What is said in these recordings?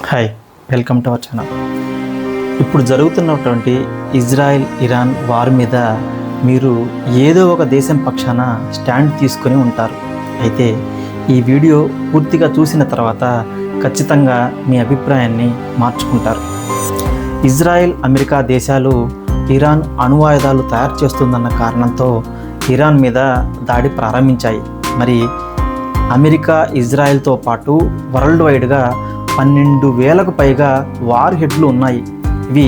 Hi, welcome to our channel. ఇప్పుడు జరుగుతున్నటువంటి Israel Iran war మీద మీరు ఏదో ఒక దేశం పక్షాన స్టాండ్ తీసుకొని ఉంటారు. అయితే ఈ వీడియో పూర్తిగా చూసిన తర్వాత ఖచ్చితంగా మీ అభిప్రాయాన్ని మార్చుకుంటారు. ఇజ్రాయెల్, అమెరికా దేశాలు ఇరాన్ అణ్వాయుధాలు తయారు చేస్తుందన్న కారణంతో ఇరాన్ మీద దాడి ప్రారంభించాయి. మరి అమెరికా, ఇజ్రాయెల్తో పాటు వరల్డ్ వైడ్గా 12,000కు పైగా వార్ హెడ్లు ఉన్నాయి. ఇవి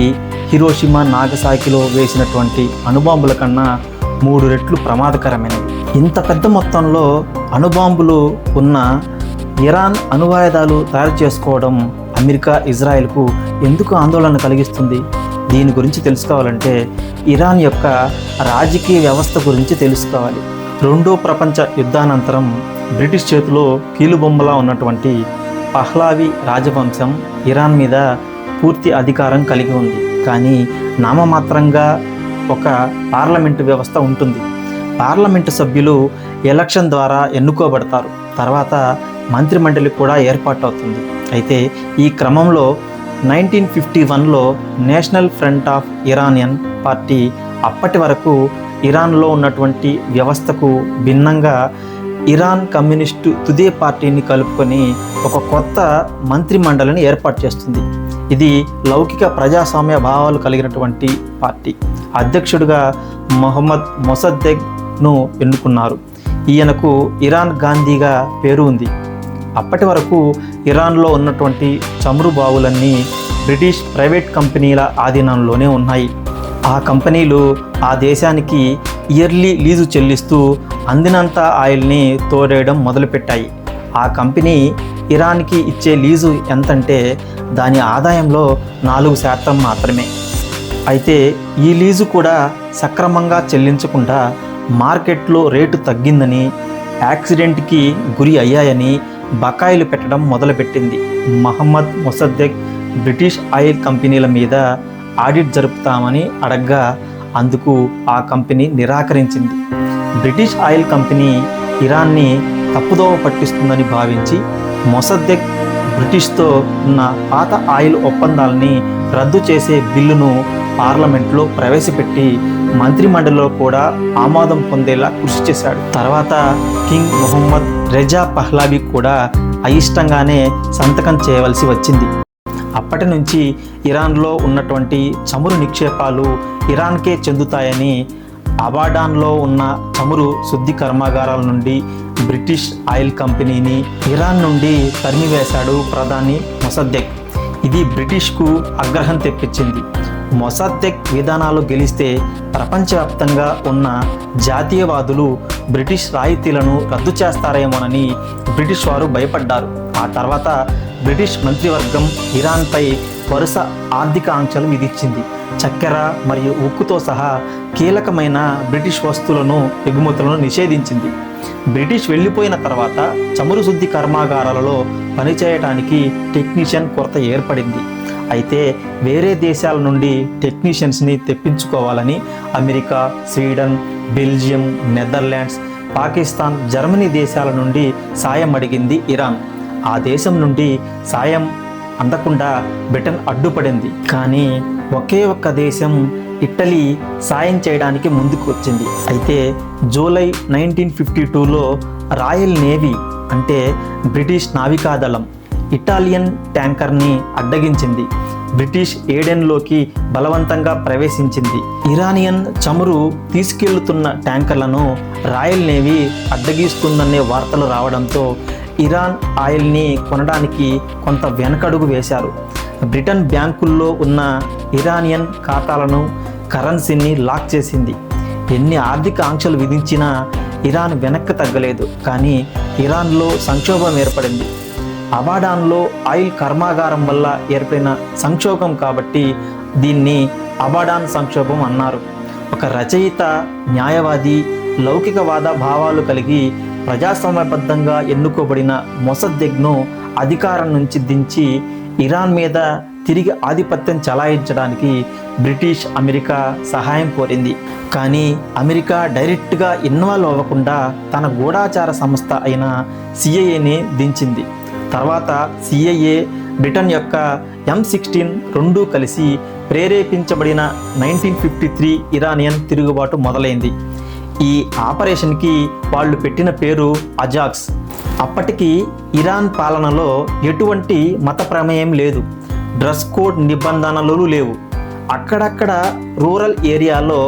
హిరోషిమా, నాగసాకిలో వేసినటువంటి అణుబాంబుల కన్నా 3 రెట్లు ప్రమాదకరమైనవి. ఇంత పెద్ద మొత్తంలో అణుబాంబులు ఉన్న ఇరాన్ అణ్వాయుధాలు తయారు చేసుకోవడం అమెరికా, ఇజ్రాయెల్కు ఎందుకు ఆందోళన కలిగిస్తుంది? దీని గురించి తెలుసుకోవాలంటే ఇరాన్ యొక్క రాజకీయ వ్యవస్థ గురించి తెలుసుకోవాలి. రెండో ప్రపంచ యుద్ధానంతరం బ్రిటిష్ చేతిలో కీలుబొమ్మలా ఉన్నటువంటి పహ్లావి రాజవంశం ఇరాన్ మీద పూర్తి అధికారం కలిగి ఉంది. కానీ నామమాత్రంగా ఒక పార్లమెంటు వ్యవస్థ ఉంటుంది. పార్లమెంటు సభ్యులు ఎలక్షన్ ద్వారా ఎన్నుకోబడతారు. తర్వాత మంత్రిమండలి కూడా ఏర్పాటవుతుంది. అయితే ఈ క్రమంలో 1951లో National Front of Iranian party అప్పటి వరకు ఇరాన్లో ఉన్నటువంటి వ్యవస్థకు భిన్నంగా ఇరాన్ కమ్యూనిస్టు తుదే పార్టీని కలుపుకొని ఒక కొత్త మంత్రిమండలిని ఏర్పాటు చేస్తుంది. ఇది లౌకిక ప్రజాస్వామ్య భావాలు కలిగినటువంటి పార్టీ. అధ్యక్షుడిగా మొహమ్మద్ మొసద్దెగ్ను ఎన్నుకున్నారు. ఈయనకు ఇరాన్ గాంధీగా పేరు ఉంది. అప్పటి వరకు ఇరాన్లో ఉన్నటువంటి చమురు బావులన్నీ బ్రిటిష్ ప్రైవేట్ కంపెనీల ఆధీనంలోనే ఉన్నాయి. ఆ కంపెనీలు ఆ దేశానికి ఇయర్లీ లీజు చెల్లిస్తూ అందినంత ఆయిల్ని తోడేయడం మొదలుపెట్టాయి. ఆ కంపెనీ ఇరాన్కి ఇచ్చే లీజు ఎంతంటే దాని ఆదాయంలో 4% మాత్రమే. అయితే ఈ లీజు కూడా సక్రమంగా చెల్లించకుండా మార్కెట్లో రేటు తగ్గిందని, యాక్సిడెంట్కి గురి అయ్యాయని బకాయిలు పెట్టడం మొదలుపెట్టింది. మహమ్మద్ మొసద్దెగ్ బ్రిటిష్ ఆయిల్ కంపెనీల మీద ఆడిట్ జరుపుతామని అడగ్గా అందుకు ఆ కంపెనీ నిరాకరించింది. బ్రిటిష్ ఆయిల్ కంపెనీ ఇరాన్ని తప్పుదోవ పట్టిస్తుందని భావించి మొసద్దెగ్ బ్రిటిష్తో ఉన్న పాత ఆయిల్ ఒప్పందాలని రద్దు చేసే బిల్లును పార్లమెంట్లో ప్రవేశపెట్టి మంత్రిమండలిలో కూడా ఆమోదం పొందేలా కృషి చేశాడు. తర్వాత కింగ్ మొహమ్మద్ రెజా పహ్లావి కూడా అయిష్టంగానే సంతకం చేయవలసి వచ్చింది. అప్పటి నుంచి ఇరాన్లో ఉన్నటువంటి చమురు నిక్షేపాలు ఇరాన్కే చెందుతాయని అబాడాన్లో ఉన్న చమురు శుద్ధి కర్మాగారాల నుండి బ్రిటిష్ ఆయిల్ కంపెనీని ఇరాన్ నుండి తరిమివేశాడు ప్రధాని మొసద్దెగ్. ఇది బ్రిటిష్కు ఆగ్రహం తెప్పించింది. మొసద్దెగ్ విధానాలు గెలిస్తే ప్రపంచవ్యాప్తంగా ఉన్న జాతీయవాదులు బ్రిటిష్ రాయితీలను రద్దు చేస్తారేమోనని బ్రిటిష్ వారు భయపడ్డారు. ఆ తర్వాత బ్రిటిష్ మంత్రివర్గం ఇరాన్పై వరుస ఆర్థిక ఆంక్షలు విధించింది. చక్కెర మరియు ఉక్కుతో సహా కీలకమైన బ్రిటిష్ వస్తువులను, ఎగుమతులను నిషేధించింది. బ్రిటిష్ వెళ్ళిపోయిన తర్వాత చమురు శుద్ధి కర్మాగారాలలో పనిచేయడానికి టెక్నీషియన్ కొరత ఏర్పడింది. అయితే వేరే దేశాల నుండి టెక్నీషియన్స్ని తెప్పించుకోవాలని America, Sweden, Belgium, Netherlands, Pakistan, Germany దేశాల నుండి సాయం అడిగింది ఇరాన్. ఆ దేశం నుండి సాయం అందకుండా బ్రిటన్ అడ్డుపడింది. కానీ ఒకే ఒక్క దేశం, ఇటలీ సాయం చేయడానికి ముందుకు వచ్చింది. అయితే జూలై 1952లో రాయల్ నేవీ అంటే బ్రిటిష్ నావికాదళం ఇటాలియన్ ట్యాంకర్ని అడ్డగించింది. బ్రిటిష్ ఏడెన్లోకి బలవంతంగా ప్రవేశించింది. ఇరానియన్ చమురు తీసుకెళ్తున్న ట్యాంకర్లను రాయల్ నేవీ అడ్డగిస్తుందనే వార్తలు రావడంతో ఇరాన్ ఆయిల్ని కొనడానికి కొంత వెనకడుగు వేశారు. బ్రిటన్ బ్యాంకుల్లో ఉన్న ఇరానియన్ ఖాతాలను, కరెన్సీని లాక్ చేసింది. ఎన్ని ఆర్థిక ఆంక్షలు విధించినా ఇరాన్ వెనక్కి తగ్గలేదు. కానీ ఇరాన్లో సంక్షోభం ఏర్పడింది. అబాడాన్లో ఆయిల్ కర్మాగారం వల్ల ఏర్పడిన సంక్షోభం కాబట్టి దీన్ని అబాడాన్ సంక్షోభం అన్నారు. ఒక రచయిత, న్యాయవాది, లౌకికవాద భావాలు కలిగి ప్రజాస్వామ్యబద్ధంగా ఎన్నుకోబడిన మొసద్దెగ్ను అధికారం నుంచి దించి ఇరాన్ మీద తిరిగి ఆధిపత్యం చలాయించడానికి బ్రిటిష్, అమెరికా సహాయం కోరింది. కానీ అమెరికా డైరెక్ట్గా ఇన్వాల్వ్ అవ్వకుండా తన గూఢాచార సంస్థ అయిన సిఐఏని దించింది. తర్వాత సిఐఏ బ్రిటన్ యొక్క M16 రెండూ కలిసి ప్రేరేపించబడిన 1953 ఇరానియన్ తిరుగుబాటు మొదలైంది. ఈ ఆపరేషన్కి వాళ్ళు పెట్టిన పేరు అజాక్స్. అప్పటికి ఇరాన్ పాలనలో ఎటువంటి మత ప్రమేయం లేదు, డ్రెస్ కోడ్ నిబంధనలు లేవు. అక్కడక్కడ రూరల్ ఏరియాలో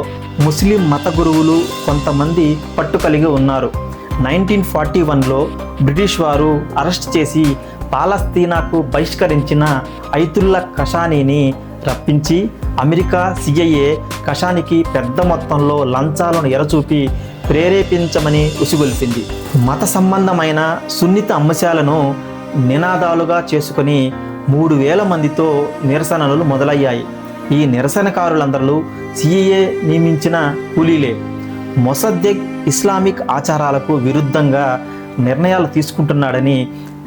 ముస్లిం మత గురువులు కొంతమంది పట్టు కలిగి ఉన్నారు. 1941లో బ్రిటిష్ వారు అరెస్ట్ చేసి పాలస్తీనాకు బహిష్కరించిన అయతుల్లా కషానీని రప్పించి అమెరికా CIA కషానికి పెద్ద మొత్తంలో లంచాలను ఎరచూపి ప్రేరేపించమని ఉసిగొల్పింది. మత సంబంధమైన సున్నిత అంశాలను నినాదాలుగా చేసుకొని 3,000 మందితో నిరసనలు మొదలయ్యాయి. ఈ నిరసనకారులందరూ CIA నియమించిన కూలీలే. మొసద్దెగ్ ఇస్లామిక్ ఆచారాలకు విరుద్ధంగా నిర్ణయాలు తీసుకుంటున్నాడని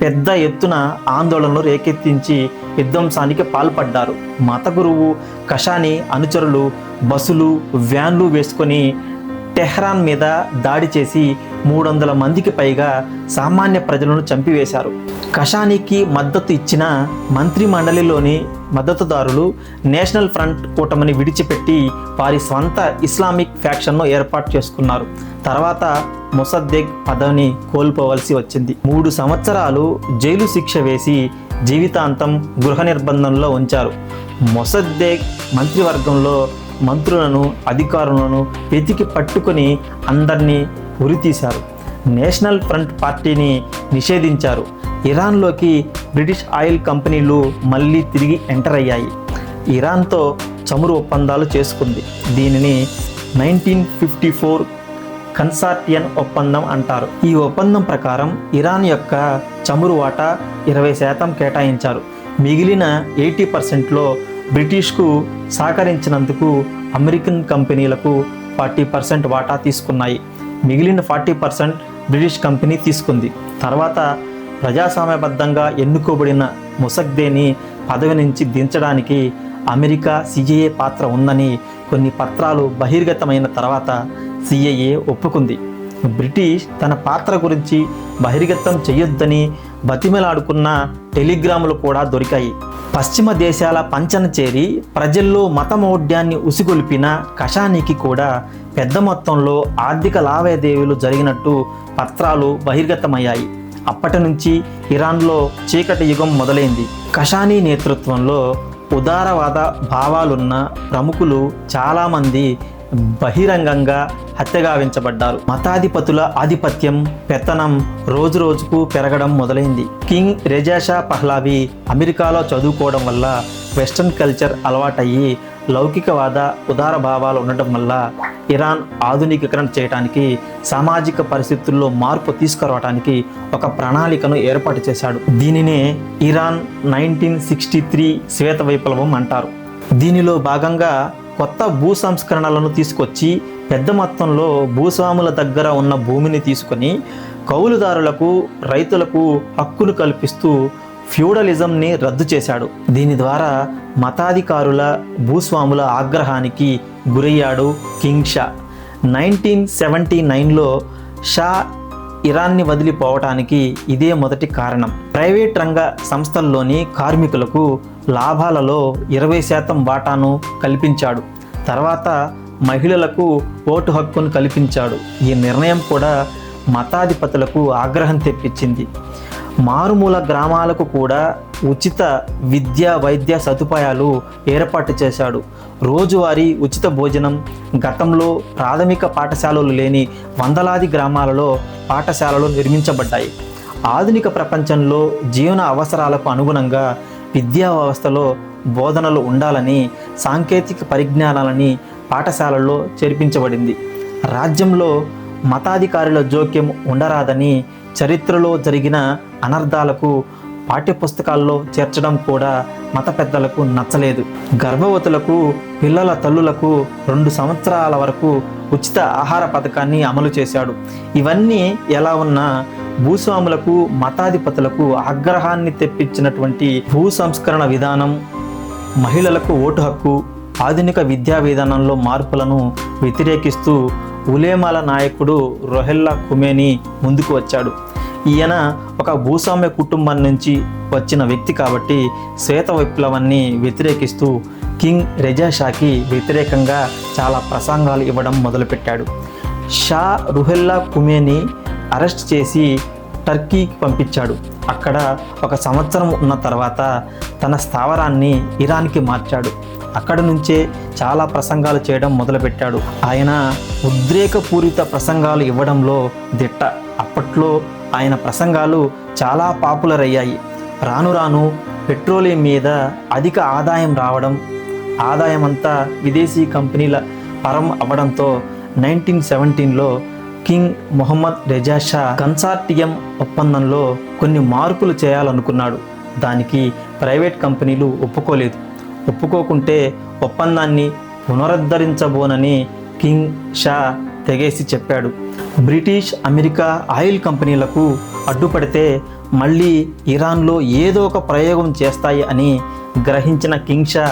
పెద్ద ఎత్తున ఆందోళనలు రేకెత్తించి విధ్వంసానికి పాల్పడ్డారు. మత గురువు కషాని అనుచరులు బస్సులు వ్యాన్లు వేసుకొని టెహ్రాన్ మీద దాడి చేసి 300 మందికి పైగా సామాన్య ప్రజలను చంపివేశారు. కషానీకి మద్దతు ఇచ్చిన మంత్రి మండలిలోని మద్దతుదారులు నేషనల్ ఫ్రంట్ కూటమిని విడిచిపెట్టి వారి స్వంత ఇస్లామిక్ ఫ్యాక్షన్ను ఏర్పాటు చేసుకున్నారు. తర్వాత మొసద్దెగ్ పదవిని కోల్పోవలసి వచ్చింది. 3 సంవత్సరాలు జైలు శిక్ష వేసి జీవితాంతం గృహ నిర్బంధంలో ఉంచారు. మొసద్దెగ్ మంత్రివర్గంలో మంత్రులను అధికారులను వెతికి పట్టుకొని అందరినీ ఉరితీశారు. నేషనల్ ఫ్రంట్ పార్టీని నిషేధించారు. ఇరాన్లోకి బ్రిటిష్ ఆయిల్ కంపెనీలు మళ్ళీ తిరిగి ఎంటర్ అయ్యాయి. ఇరాన్తో చమురు ఒప్పందాలు చేసుకుంది. దీనిని 1954 కన్సార్టియన్ ఒప్పందం అంటారు. ఈ ఒప్పందం ప్రకారం ఇరాన్ యొక్క చమురు వాటా 20% కేటాయించారు. మిగిలిన 80%లో బ్రిటిష్కు సహకరించినందుకు అమెరికన్ కంపెనీలకు 40% వాటా తీసుకున్నాయి. మిగిలిన 40% బ్రిటిష్ కంపెనీ తీసుకుంది. తర్వాత ప్రజాస్వామ్యబద్ధంగా ఎన్నుకోబడిన మొసద్దెగ్ని పదవి నుంచి దించడానికి అమెరికా CIA పాత్ర ఉందని కొన్ని పత్రాలు బహిర్గతమైన తర్వాత CIA ఒప్పుకుంది. బ్రిటిష్ తన పాత్ర గురించి బహిర్గతం చేయొద్దని బతిమలాడుకున్న టెలిగ్రాములు కూడా దొరికాయి. పశ్చిమ దేశాల పంచన చేరి ప్రజల్లో మతమౌఢ్యాన్ని ఉసిగొల్పిన కషానీకి కూడా పెద్ద మొత్తంలో ఆర్థిక లావాదేవీలు జరిగినట్టు పత్రాలు బహిర్గతమయ్యాయి. అప్పటి నుంచి ఇరాన్లో చీకటి యుగం మొదలైంది. కషానీ నేతృత్వంలో ఉదారవాద భావాలున్న ప్రముఖులు చాలామంది బహిరంగంగా హత్యగావించబడ్డారు. మతాధిపతుల ఆధిపత్యం పెత్తనం రోజురోజుకు పెరగడం మొదలైంది. కింగ్ రెజా షా పహ్లావి అమెరికాలో చదువుకోవడం వల్ల వెస్ట్రన్ కల్చర్ అలవాటయ్యి లౌకికవాద ఉదార భావాలు ఉండటం వల్ల ఇరాన్ ఆధునికీకరణ చేయడానికి సామాజిక పరిస్థితుల్లో మార్పు తీసుకురావడానికి ఒక ప్రణాళికను ఏర్పాటు చేశాడు. దీనినే ఇరాన్ 1963 శ్వేత విప్లవం అంటారు. దీనిలో భాగంగా కొత్త భూ సంస్కరణలను తీసుకొచ్చి పెద్ద మొత్తంలో భూస్వాముల దగ్గర ఉన్న భూమిని తీసుకొని కౌలుదారులకు రైతులకు హక్కులు కల్పిస్తూ ఫ్యూడలిజంని రద్దు చేశాడు. దీని ద్వారా మతాధికారుల భూస్వాముల ఆగ్రహానికి గురయ్యాడు కింగ్ షా. 1979లో షా ఇరాన్ని వదిలిపోవటానికి ఇదే మొదటి కారణం. ప్రైవేట్ రంగ సంస్థల్లోని కార్మికులకు లాభాలలో 20% వాటాను కల్పించాడు. తర్వాత మహిళలకు ఓటు హక్కును కల్పించాడు. ఈ నిర్ణయం కూడా మతాధిపతులకు ఆగ్రహం తెప్పించింది. మారుమూల గ్రామాలకు కూడా ఉచిత విద్య వైద్య సదుపాయాలు ఏర్పాటు చేశాడు. రోజువారీ ఉచిత భోజనం. గతంలో ప్రాథమిక పాఠశాలలు లేని వందలాది గ్రామాలలో పాఠశాలలు నిర్మించబడ్డాయి. ఆధునిక ప్రపంచంలో జీవన అవసరాలకు అనుగుణంగా విద్యా వ్యవస్థలో బోధనలు ఉండాలని సాంకేతిక పరిజ్ఞానాలని పాఠశాలల్లో చేర్పించబడింది. రాజ్యంలో మతాధికారుల జోక్యం ఉండరాదని చరిత్రలో జరిగిన అనర్థాలకు పాఠ్యపుస్తకాల్లో చేర్చడం కూడా మత పెద్దలకు నచ్చలేదు. గర్భవతులకు పిల్లల తల్లులకు 2 సంవత్సరాల వరకు ఉచిత ఆహార పథకాన్ని అమలు చేశాడు. ఇవన్నీ ఎలా ఉన్నా భూస్వాములకు మతాధిపతులకు ఆగ్రహాన్ని తెప్పించినటువంటి భూ సంస్కరణ విధానం, మహిళలకు ఓటు హక్కు, ఆధునిక విద్యా విధానంలో మార్పులను వ్యతిరేకిస్తూ ఉలేమాల నాయకుడు రొహెల్లా ఖుమేనీ ముందుకు వచ్చాడు. ఈయన ఒక భూస్వామ్య కుటుంబం నుంచి వచ్చిన వ్యక్తి కాబట్టి శ్వేత విప్లవాన్ని వ్యతిరేకిస్తూ కింగ్ రెజా షాకి వ్యతిరేకంగా చాలా ప్రసంగాలు ఇవ్వడం మొదలుపెట్టాడు. షా రుహెల్లా ఖుమేని అరెస్ట్ చేసి టర్కీకి పంపించాడు. అక్కడ 1 సంవత్సరం ఉన్న తర్వాత తన స్థావరాన్ని ఇరాన్కి మార్చాడు. అక్కడ నుంచే చాలా ప్రసంగాలు చేయడం మొదలుపెట్టాడు. ఆయన ఉద్రేకపూరిత ప్రసంగాలు ఇవ్వడంలో దిట్ట. అప్పట్లో ఆయన ప్రసంగాలు చాలా పాపులర్ అయ్యాయి. రాను రాను పెట్రోలియం మీద అధిక ఆదాయం రావడం, ఆదాయం అంతా విదేశీ కంపెనీల పరం అవ్వడంతో 1917లో King Mohammad Reza Shah consortium ఒప్పందంలో కొన్ని మార్పులు చేయాలనుకున్నాడు. దానికి ప్రైవేట్ కంపెనీలు ఒప్పుకోలేదు. ఒప్పుకోకుంటే ఒప్పందాన్ని పునరుద్ధరించబోనని కింగ్ షా తెగేసి చెప్పాడు. బ్రిటిష్, అమెరికా ఆయిల్ కంపెనీలకు అడ్డుపడితే మళ్ళీ ఇరాన్లో ఏదో ఒక ప్రయోగం చేస్తాయి అని గ్రహించిన కింగ్ షా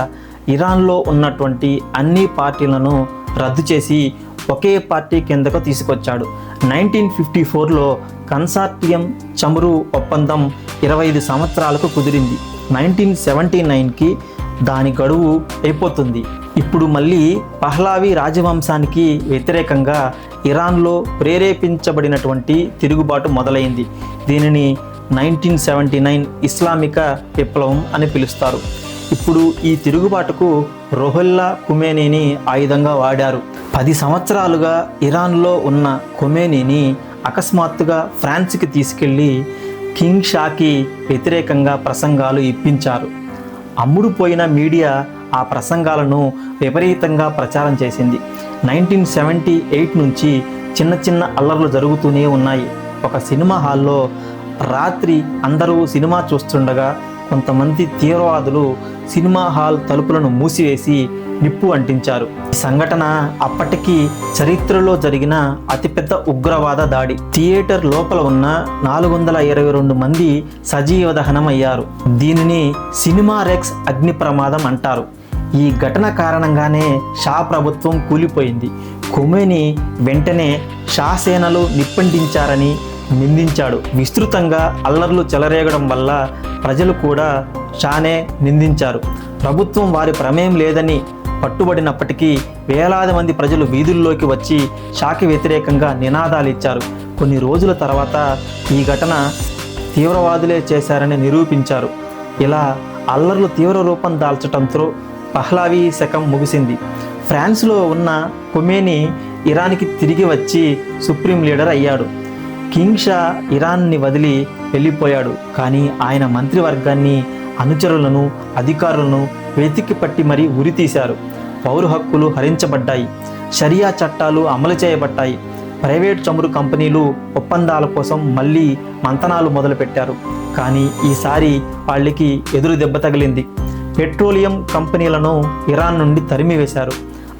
ఇరాన్లో ఉన్నటువంటి అన్ని పార్టీలను రద్దు చేసి ఒకే పార్టీ కిందకు తీసుకొచ్చాడు. 1954లో కన్సార్టియం చమురు ఒప్పందం 25 సంవత్సరాలకు కుదిరింది. 1979కి దాని గడువు అయిపోతుంది. ఇప్పుడు మళ్ళీ పహ్లావి రాజవంశానికి వ్యతిరేకంగా ఇరాన్లో ప్రేరేపించబడినటువంటి తిరుగుబాటు మొదలైంది. దీనిని 1979 ఇస్లామిక విప్లవం అని పిలుస్తారు. ఇప్పుడు ఈ తిరుగుబాటుకు రుహెల్లా ఖుమేనీని ఆయుధంగా వాడారు. 10 సంవత్సరాలుగా ఇరాన్లో ఉన్న ఖుమేనీని అకస్మాత్తుగా ఫ్రాన్స్కి తీసుకెళ్లి కింగ్ షాకి వ్యతిరేకంగా ప్రసంగాలు ఇప్పించారు. అమ్ముడుపోయిన మీడియా ఆ ప్రసంగాలను విపరీతంగా ప్రచారం చేసింది. 1978 నుంచి చిన్న చిన్న అల్లర్లు జరుగుతూనే ఉన్నాయి. ఒక సినిమా హాల్లో రాత్రి అందరూ సినిమా చూస్తుండగా కొంతమంది తీవ్రవాదులు సినిమా హాల్ తలుపులను మూసివేసి నిప్పు అంటించారు. ఈ సంఘటన అప్పటికి చరిత్రలో జరిగిన అతిపెద్ద ఉగ్రవాద దాడి. థియేటర్ లోపల ఉన్న 422 మంది సజీవ దహనం అయ్యారు. దీనిని సినిమా రెక్స్ అగ్ని ప్రమాదం అంటారు. ఈ ఘటన కారణంగానే షా ప్రభుత్వం కూలిపోయింది. ఖుమేని వెంటనే షా సేనలు నిప్పంటించారని నిందించాడు. విస్తృతంగా అల్లర్లు చెలరేగడం వల్ల ప్రజలు కూడా షానే నిందించారు. ప్రభుత్వం వారి ప్రమేయం లేదని పట్టుబడినప్పటికీ వేలాది మంది ప్రజలు వీధుల్లోకి వచ్చి షాకి వ్యతిరేకంగా నినాదాలు ఇచ్చారు. కొన్ని రోజుల తర్వాత ఈ ఘటన తీవ్రవాదులే చేశారని నిరూపించారు. ఇలా అల్లర్లు తీవ్ర రూపం దాల్చడంతో పహ్లావీ శకం ముగిసింది. ఫ్రాన్స్లో ఉన్న ఖుమేని ఇరాన్కి తిరిగి వచ్చి సుప్రీం లీడర్ అయ్యాడు. కింగ్ షా ఇరాన్ని వదిలి వెళ్ళిపోయాడు. కానీ ఆయన మంత్రివర్గాన్ని, అనుచరులను, అధికారులను వెతికి పట్టి మరీ ఉరితీశారు. పౌర హక్కులు హరించబడ్డాయి. షరియా చట్టాలు అమలు చేయబడ్డాయి. ప్రైవేట్ చమురు కంపెనీలు ఒప్పందాల కోసం మళ్ళీ మంతనాలు మొదలుపెట్టారు. కానీ ఈసారి వాళ్ళకి ఎదురు దెబ్బ తగిలింది. పెట్రోలియం కంపెనీలను ఇరాన్ నుండి తరిమివేశారు.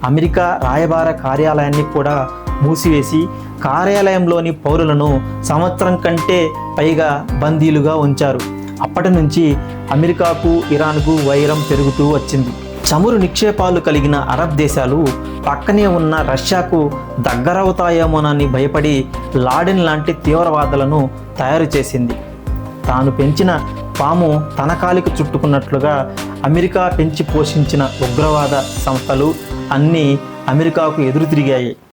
అమెరికా రాయబార కార్యాలయాన్ని కూడా మూసివేసి కార్యాలయంలోని పౌరులను సంవత్సరం కంటే పైగా బందీలుగా ఉంచారు. అప్పటి నుంచి అమెరికాకు, ఇరాన్కు వైరం పెరుగుతూ వచ్చింది. చమురు నిక్షేపాలు కలిగిన అరబ్ దేశాలు పక్కనే ఉన్న రష్యాకు దగ్గరవుతాయేమోనని భయపడి లాడెన్ లాంటి తీవ్రవాదులను తయారు చేసింది. తాను పెంచిన పాము తన కాలికి చుట్టుకున్నట్లుగా అమెరికా పెంచి పోషించిన ఉగ్రవాద సంస్థలు అన్నీ అమెరికాకు ఎదురు తిరిగాయి.